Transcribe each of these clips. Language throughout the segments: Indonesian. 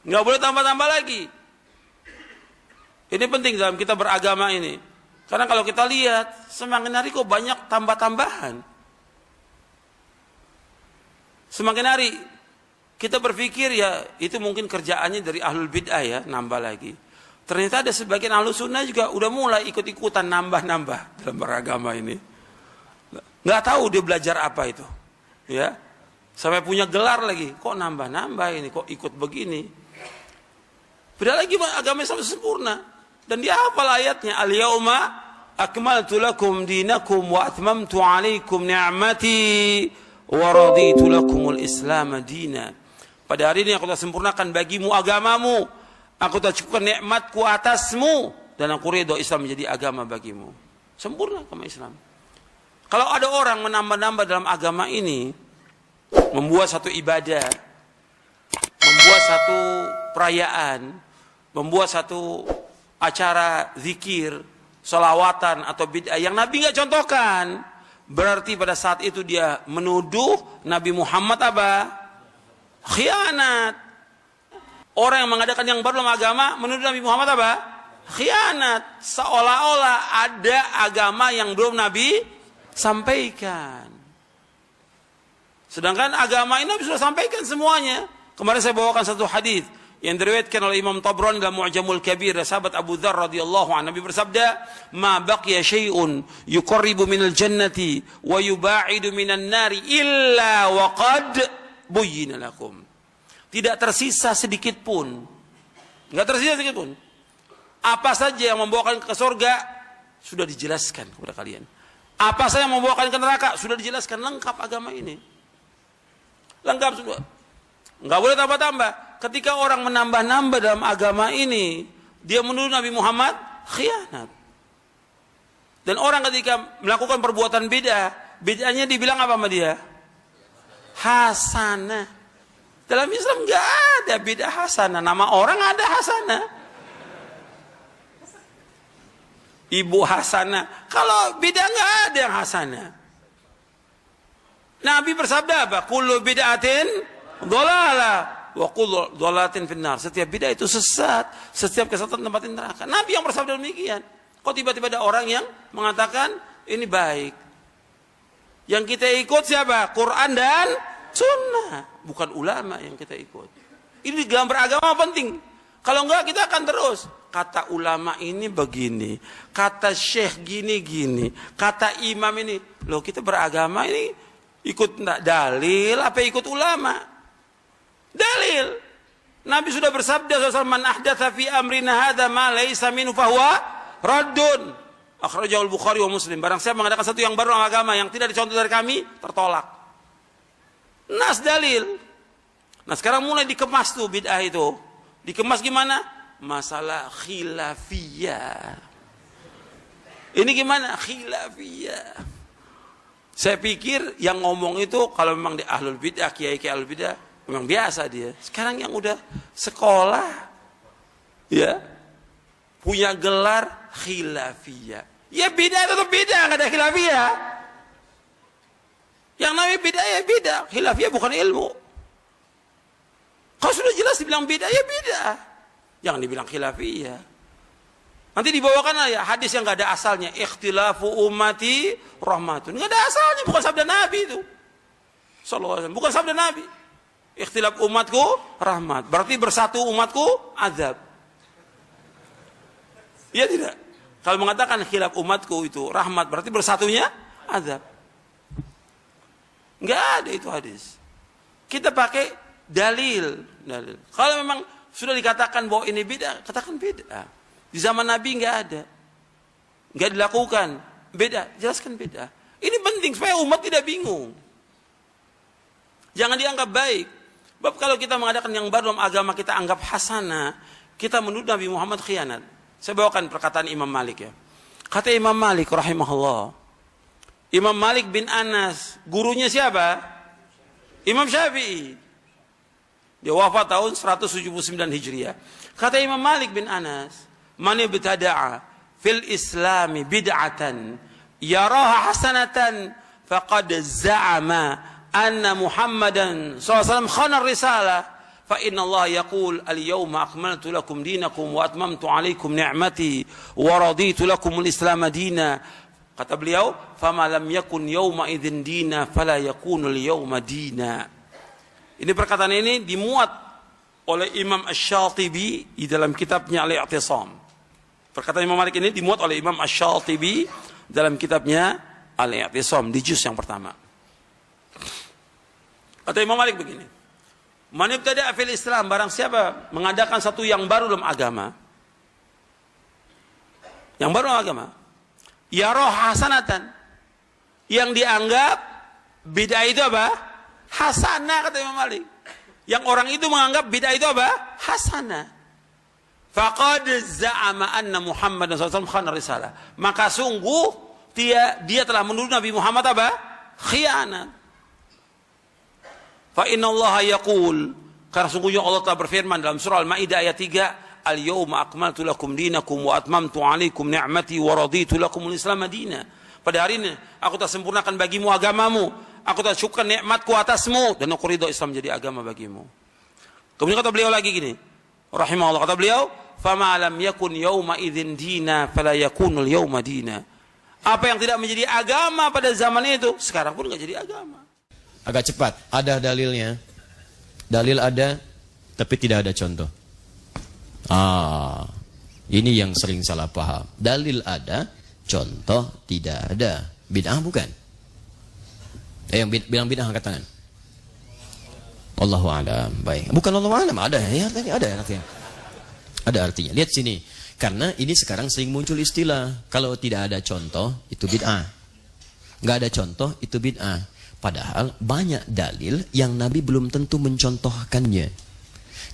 Nggak boleh tambah-tambah lagi. Ini penting dalam kita beragama ini. Karena kalau kita lihat, semakin hari kok banyak tambah-tambahan. Semakin hari kita berpikir ya itu mungkin kerjaannya dari ahlul bid'ah ya, nambah lagi. Ternyata ada sebagian ahlus sunnah juga udah mulai ikut-ikutan nambah-nambah dalam beragama ini. Nggak tahu dia belajar apa itu. Ya. Sampai punya gelar lagi. Kok nambah-nambah ini, kok ikut begini. Padahal lagi agama Islam sempurna. Dan dia hafal ayatnya, al-yauma akmaltu lakum dinakum wa atmamtu alaikum ni'mati wa raditu lakumul islam dina. Pada hari ini aku telah sempurnakan bagimu agamamu, aku telah cukupkan nikmatku atasmu, dan aku ridho Islam menjadi agama bagimu. Sempurna agama Islam. Kalau ada orang menambah-nambah dalam agama ini, membuat satu ibadah, membuat satu perayaan, membuat satu acara zikir, sholawatan atau bid'ah yang Nabi nggak contohkan, berarti pada saat itu dia menuduh Nabi Muhammad apa? Khianat. Orang yang mengadakan yang baru dalam agama menuduh Nabi Muhammad apa? Khianat. Seolah-olah ada agama yang belum Nabi sampaikan. Sedangkan agama ini Nabi sudah sampaikan semuanya. Kemarin saya bawakan satu hadis yang diriwayatkan oleh Imam Tabrani dalam Mu'jamul Kabir, sahabat Abu Dzar radhiyallahu anhu, Nabi bersabda, "Ma baqiya syai'un yuqarribu minal jannati wa yuba'idu minan nari illa wa qad buyyina lakum." Tidak tersisa sedikit pun. Enggak tersisa sedikit pun. Apa saja yang membawakan ke surga sudah dijelaskan kepada kalian. Apa saja yang membawakan ke neraka sudah dijelaskan, lengkap agama ini. Lengkap semua. Enggak boleh tambah-tambah. Ketika orang menambah-nambah dalam agama ini, dia menuduh Nabi Muhammad khianat. Dan orang ketika melakukan perbuatan bid'ah, bid'ahnya dibilang apa sama dia? Hasanah. Dalam Islam enggak ada bid'ah hasanah. Nama orang ada hasanah. Ibu hasanah. Kalau bid'ah enggak ada yang hasanah. Nabi bersabda apa? Kullu bid'atin dhalalah wa kullu dhalalatin finnar. Setiap bid'ah itu sesat, setiap kesesatan tempatin neraka. Nabi yang bersabda demikian. Kok tiba-tiba ada orang yang mengatakan ini baik? Yang kita ikut siapa? Quran dan sunnah, bukan ulama yang kita ikut. Ini dalam beragama penting. Kalau enggak kita akan terus kata ulama ini begini, kata syekh gini-gini, kata imam ini. Loh, kita beragama ini ikut dalil apa ikut ulama? Dalil. Nabi sudah bersabda SAW, "Man ahdatsa fi amrina hadza ma laysa minhu fahuwa raddun." Akhrajahu al-Bukhari wa Muslim. Barang siapa mengadakan satu yang baru dalam agama yang tidak dicontoh dari kami, tertolak. Nas dalil. Nah, sekarang mulai dikemas tuh bid'ah itu. Dikemas gimana? Masalah khilafiyah. Ini gimana? Khilafiyah. Saya pikir yang ngomong itu kalau memang di ahlul bid'ah, kiai-kiai ahlul bid'ah, memang biasa dia. Sekarang yang udah sekolah, ya, punya gelar khilafiyah. Ya bid'ah tetap bid'ah, nggak ada khilafiyah. Yang namanya bid'ah ya bid'ah. Khilafiyah bukan ilmu. Kalau sudah jelas dibilang bid'ah ya bid'ah. Jangan dibilang khilafiyah. Nanti dibawakan ya hadis yang nggak ada asalnya. Ikhtilafu ummati rahmatun. Nggak ada asalnya, bukan sabda Nabi itu. Sallallahu alaihi wasallam, bukan sabda Nabi. Ikhtilaf umatku rahmat. Berarti bersatu umatku azab. Iya tidak? Kalau mengatakan khilaf umatku itu rahmat, berarti bersatunya azab. Enggak ada itu hadis. Kita pakai dalil. Kalau memang sudah dikatakan bahwa ini bid'ah, katakan bid'ah. Di zaman Nabi enggak ada. Enggak dilakukan. Bid'ah, jelaskan bid'ah. Ini penting supaya umat tidak bingung. Jangan dianggap baik. Sebab kalau kita mengadakan yang baru dalam agama kita anggap hasanah, kita menuduh Nabi Muhammad khianat. Saya bawakan perkataan Imam Malik ya. Kata Imam Malik rahimahullah. Imam Malik bin Anas, gurunya siapa? Imam Syafi'i. Dia wafat tahun 179 Hijriah. Kata Imam Malik bin Anas, "Man ibtada'a fil Islami bid'atan yaraha hasanatan faqad za'ama anna Muhammadan SAW khana risalah." Fa inna Allah yaqul al-yawma akmaltu lakum dinakum wa atmamtu alaikum ni'mati wa raditu lakum al-islam dina. Kata beliau, fama lam yakun yawma idzin dina fala yakunu al-yawma dina. Ini perkataan ini dimuat oleh Imam Asy-Syatibi di dalam kitabnya Al-I'tisam. Perkataan Imam Malik ini dimuat oleh Imam Asy-Syatibi dalam kitabnya Al-I'tisam di juz yang pertama. Kata Imam Malik begini, man ibtada'a fil Islam, barang siapa mengadakan satu yang baru dalam agama, yang baru dalam agama, yarah hasanatan, yang dianggap bid'ah itu apa? Hasanah, kata Imam Malik. Yang orang itu menganggap bid'ah itu apa? Hasanah. Faqad za'ama anna Muhammad SAW khana risalah. Maka sungguh dia telah menuduh Nabi Muhammad apa? Khianat. Fa inna Allah yaqul, karena sungguhnya Allah telah berfirman dalam surah Al-Maidah ayat 3, al-yawma akmaltu lakum dinakum wa atmamtu alaikum ni'mati wa raditu lakum al-islam madina. Pada hari ini aku telah sempurnakan bagimu agamamu, aku telah syukurkan nikmatku atasmu, dan aku ridho Islam jadi agama bagimu. Kemudian kata beliau lagi gini, rahimahullah, kata beliau, fama lam yakun yawma idzin dina fala yakunul yawma dina. Apa yang tidak menjadi agama pada zaman itu, sekarang pun enggak jadi agama. Agak cepat, ada dalilnya. Dalil ada, tapi tidak ada contoh. Ini yang sering salah paham. Dalil ada, contoh tidak ada. Bid'ah bukan? Yang bilang bid'ah angkat tangan. Allahu a'lam. Baik. Bukan Allahu a'lam, ada ya, ada artinya. Ada artinya. Lihat sini. Karena ini sekarang sering muncul istilah, kalau tidak ada contoh itu bid'ah. Enggak ada contoh itu bid'ah. Padahal banyak dalil yang Nabi belum tentu mencontohkannya.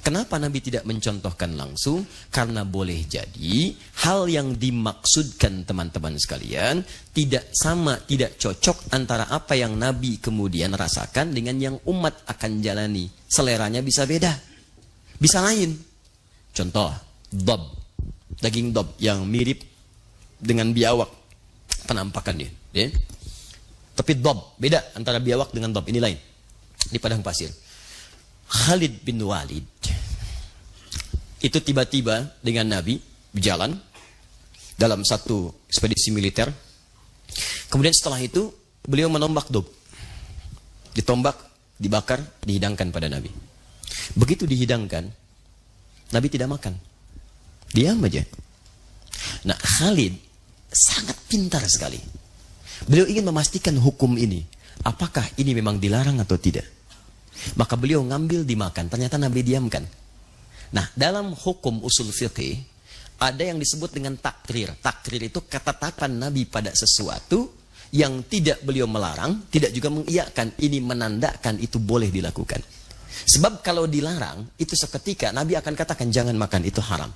Kenapa Nabi tidak mencontohkan langsung? Karena boleh jadi hal yang dimaksudkan teman-teman sekalian tidak sama, tidak cocok antara apa yang Nabi kemudian rasakan dengan yang umat akan jalani. Seleranya bisa beda, bisa lain. Contoh, dob, daging dob yang mirip dengan biawak penampakannya, ya. Tapi dob beda antara biawak dengan dob, ini lain. Di padang pasir, Khalid bin Walid itu tiba-tiba dengan Nabi berjalan dalam satu ekspedisi militer. Kemudian setelah itu beliau menombak dob, ditombak, dibakar, dihidangkan pada Nabi. Begitu dihidangkan, Nabi tidak makan, diam aja. Nah, Khalid sangat pintar sekali. Beliau ingin memastikan hukum ini, apakah ini memang dilarang atau tidak. Maka beliau ngambil dimakan, ternyata Nabi diamkan. Nah, dalam hukum usul fiqih ada yang disebut dengan takrir. Takrir itu ketetapan Nabi pada sesuatu yang tidak beliau melarang, tidak juga mengiyakan. Ini menandakan itu boleh dilakukan. Sebab kalau dilarang, itu seketika Nabi akan katakan jangan makan, itu haram.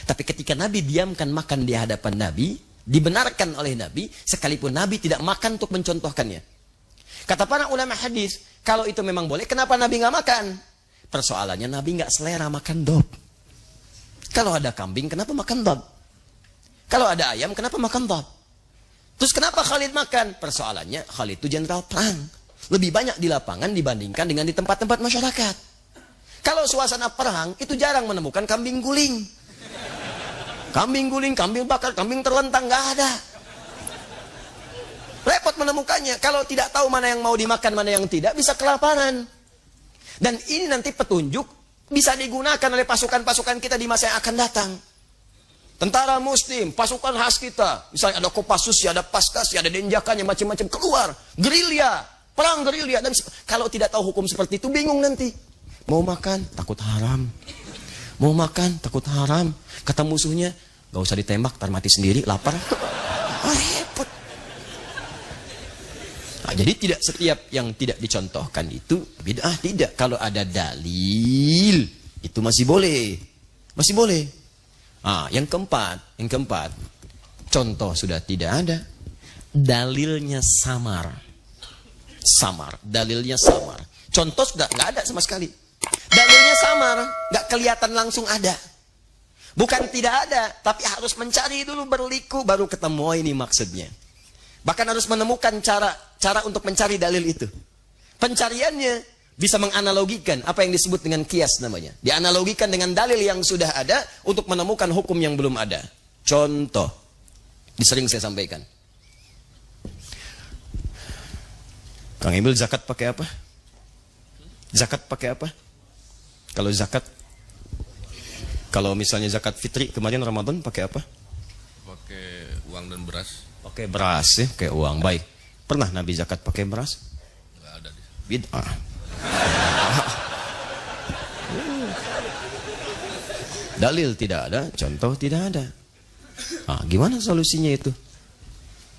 Tapi ketika Nabi diamkan makan di hadapan Nabi, dibenarkan oleh Nabi, sekalipun Nabi tidak makan untuk mencontohkannya. Kata para ulama hadis, kalau itu memang boleh, kenapa Nabi nggak makan? Persoalannya Nabi nggak selera makan dob. Kalau ada kambing, kenapa makan dob? Kalau ada ayam, kenapa makan dob? Terus kenapa Khalid makan? Persoalannya Khalid itu jenderal perang, lebih banyak di lapangan dibandingkan dengan di tempat-tempat masyarakat. Kalau suasana perang, itu jarang menemukan kambing guling. Kambing guling, kambing bakar, kambing terlentang, nggak ada. Repot menemukannya. Kalau tidak tahu mana yang mau dimakan, mana yang tidak, bisa kelaparan. Dan ini nanti petunjuk bisa digunakan oleh pasukan-pasukan kita di masa yang akan datang. Tentara Muslim, pasukan khas kita, misalnya ada Kopassus, ada Paskas, ada Denjakannya, macam-macam keluar, gerilya, perang gerilya. Dan kalau tidak tahu hukum seperti itu, bingung nanti. Mau makan, takut haram. Mau makan, takut haram. Kata musuhnya, gak usah ditembak, ntar mati sendiri, lapar. Repot. Nah, jadi tidak setiap yang tidak dicontohkan itu bid'ah, tidak. Kalau ada dalil, itu masih boleh. Masih boleh. Yang keempat, contoh sudah tidak ada. Dalilnya samar. Dalilnya samar. Contoh sudah nggak ada sama sekali. Dalilnya samar, nggak kelihatan langsung ada. Bukan tidak ada, tapi harus mencari dulu, berliku, baru ketemu. Oh, ini maksudnya. Bahkan harus menemukan cara untuk mencari dalil itu. Pencariannya Bisa menganalogikan apa yang disebut dengan kias namanya. Dianalogikan dengan dalil yang sudah ada untuk menemukan hukum yang belum ada. Contoh, sering saya sampaikan. Kang Emil, zakat pakai apa? Zakat pakai apa? Kalau zakat, kalau misalnya zakat fitri kemarin Ramadan pakai apa? Pakai uang dan beras. Pakai beras ya, kayak uang. Baik. Pernah Nabi zakat pakai beras? Nggak ada. Bid'ah. Dalil tidak ada, contoh tidak ada. Gimana solusinya itu?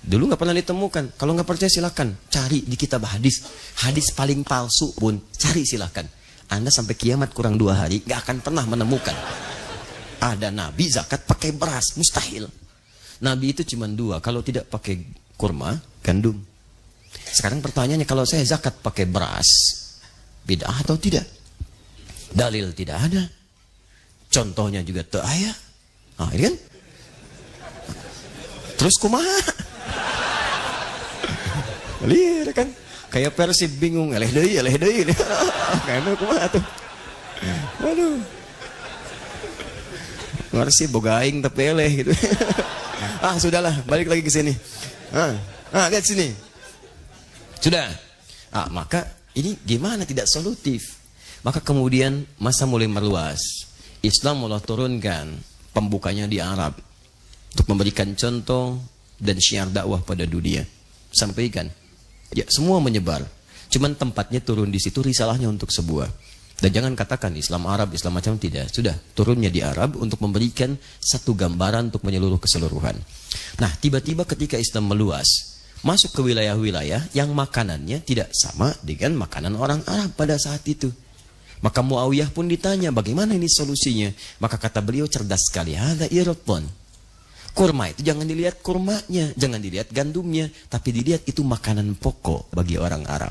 Dulu nggak pernah ditemukan. Kalau nggak percaya silakan cari di kitab hadis. Hadis paling palsu pun cari silakan. Anda sampai kiamat kurang 2 hari nggak akan pernah menemukan ada Nabi zakat pakai beras, mustahil. Nabi itu cuma 2, kalau tidak pakai kurma, gandum. Sekarang pertanyaannya, kalau saya zakat pakai beras, bid'ah atau tidak? Dalil tidak ada, contohnya juga tak ada. Ini kan? Terus kumaha? Lihat kan? Kayak Persib bingung, eleh deui. Kayaknya kumaha tuh. Waduh. Persib boga aing tapi eleh gitu. Sudahlah, balik lagi ke sini. Lihat sini. Sudah. Maka ini gimana tidak solutif? Maka kemudian masa mulai meluas. Islam mulai turunkan pembukanya di Arab untuk memberikan contoh dan syiar dakwah pada dunia. Sampaikan. Ya, semua menyebar. Cuman tempatnya turun di situ, risalahnya untuk sebuah. Dan jangan katakan Islam Arab, Islam macam, tidak. Sudah, turunnya di Arab untuk memberikan satu gambaran untuk menyeluruh keseluruhan. Nah, tiba-tiba ketika Islam meluas, masuk ke wilayah-wilayah yang makanannya tidak sama dengan makanan orang Arab pada saat itu. Maka Muawiyah pun ditanya, bagaimana ini solusinya? Maka kata beliau cerdas sekali, hadza irfan. Kurma itu jangan dilihat kurmanya, jangan dilihat gandumnya, tapi dilihat itu makanan pokok bagi orang Arab.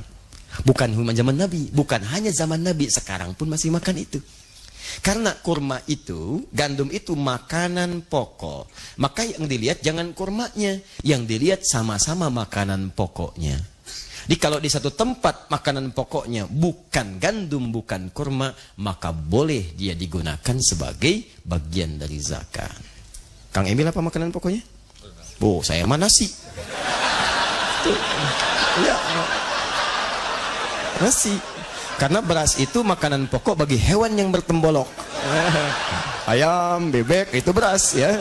Bukan zaman Nabi, bukan hanya zaman Nabi, sekarang pun masih makan itu. Karena kurma itu, gandum itu makanan pokok. Maka yang dilihat jangan kurmanya, yang dilihat sama-sama makanan pokoknya. Jadi kalau di satu tempat makanan pokoknya bukan gandum, bukan kurma, maka boleh dia digunakan sebagai bagian dari zakat. Kang Emil apa makanan pokoknya? Saya mah nasi. Ya. Nasi. Karena beras itu makanan pokok bagi hewan yang bertembolok. Ayam, bebek itu beras ya.